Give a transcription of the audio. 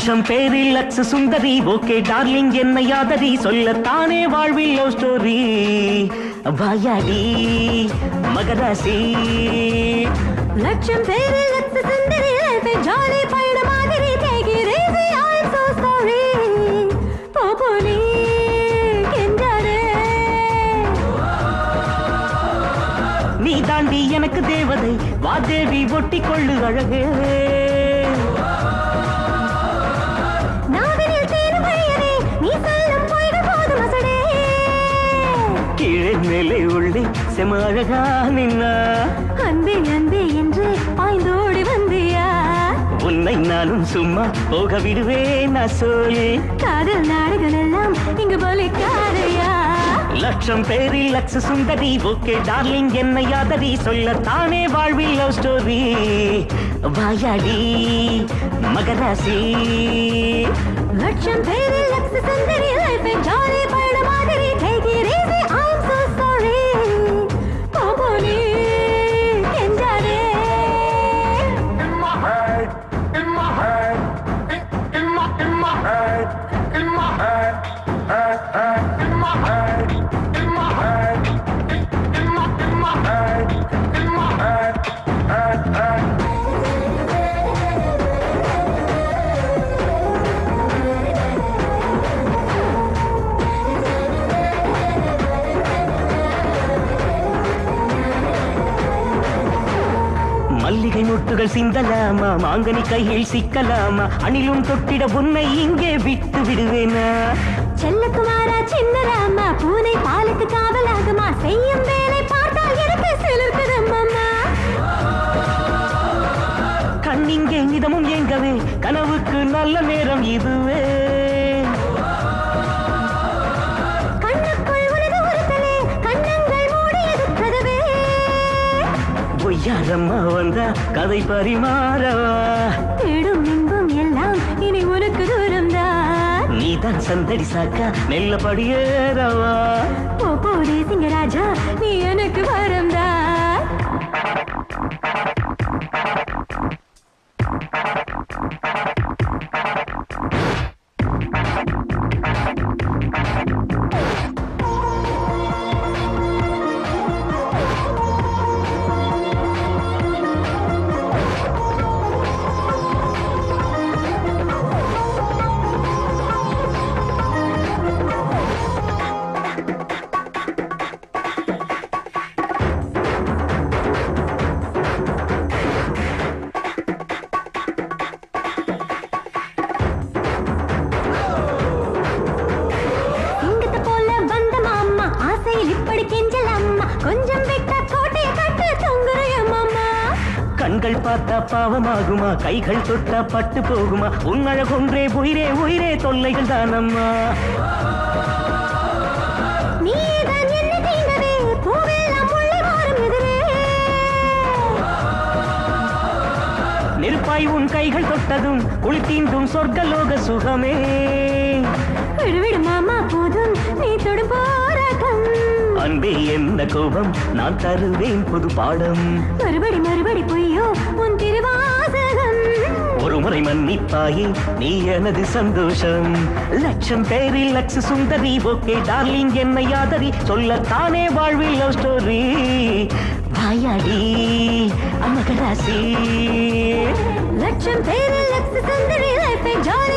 லட்சம் பேரில் லக்ஷ சுந்தரி okay darling என்ன யாதரி சொல்லத்தானே வாழ்வில் லவ் ஸ்டோரி வாயாடி மகராசி லட்சம் பேரில் லக்ஷ சுந்தரி லைஃப் ஜாலி பயண மாதிரி take it easy I'm so sorry போபோனி கெஞ்சாரே நீ தாண்டி எனக்கு தேவதை வாதேவி ஒட்டி கொள்ளு அழகே நாவினில் தேன் மழையரே நீ சொல்லும் பொய்கள் போதும் அசடே கீழே மேலே உள்ளே செம அழகா நின்னா அன்பே அன்பே என்று பாய்ந்தோடி வந்தியா உன்னை நானும் சும்மா போக விடுவேன் நான் சொல்லி காதல் நாடுகள் எல்லாம் இங்கு பலிக்காதையா லட்சம் பேரில் லக்ஷ சுந்தரி ஓகே டார்லிங் என்ன யாதரி சொல்லத்தானே வாழ்வில் லவ் ஸ்டோரி வாயாடி மகராசி லட்சம் பேரில் லக்ஷ சுந்தரி லைஃப் ஜாலி பயண மாதிரி take it easy I'm so sorry போபோனி கெஞ்சாரே In my head, in my head, in my head, in my head, in my head, in my head, in my head, in my head. மல்லிகை மொட்டுகள் சிந்தலாமா மாங்கனி கையில் சிக்கலாமா அணிலும் தொட்டிட உன்னை இங்கே விட்டு விடுவேனா செல்லக்குமாரா சின்ன ராமா பூனை பாலுக்கு காவலாகுமா செய்யும் வேலை பார்த்தால் எனக்கு சிலிர்க்குதம்மா கண்ணிங்கே நிதமும் எங்கவே கனவுக்கு நல்ல நேரம் இதுவே கண்ணுக்குள் உனது உறுத்தலே கண்ணங்கள் மூடியது கதவே பொய்யாரம்மா வந்தா கதை பரிமாறவா தேடும் இன்பம் எல்லாம் இனி உனக்கு தூரம்தான் நீதான் சந்தடி சாக்கா மெல்ல படியேறவா போடி சிங்கராஜா நீ எனக்கு வரம்தான் இப்படி கெஞ்சலம்மா கொஞ்சம் விட்ட கோட்டையை கட்டு தொங்குறையம்மா கண்கள் பார்த்தா பாவமாகுமா கைகள் தொட்டா பட்டு போகுமா உன் அழகொன்றே உயிரே உயிரே தொல்லைகள் தானம்மா நீதான் என்ன தீண்டவே பூவெல்லாம் முள்ளை மாறும் எதிரே நெருப்பாய் உன் கைகள் தொட்டதும் குளித்தீண்டும் சொர்க்கலோக சுகமே விடுவிடு மாமா போதும் நீ தொடும் போராட்டம் அன்பே என்ன கோபம் நான் தருவேன் புது பாடம் மறுபடி மறுபடி பொய்யோ உன் திருவாசகம் ஒரு முறை மன்னிப்பாயே நீ எனது சந்தோஷம் லட்சம் பேரில் லக்ஷ சுந்தரி ஓகே டார்லிங் என்ன யாதரி சொல்லத்தானே வாழ்வில் லவ் ஸ்டோரி வாயாடி மகராசி லட்சம் பேரில் லக்ஷ சுந்தரி லைஃப் ஜாலி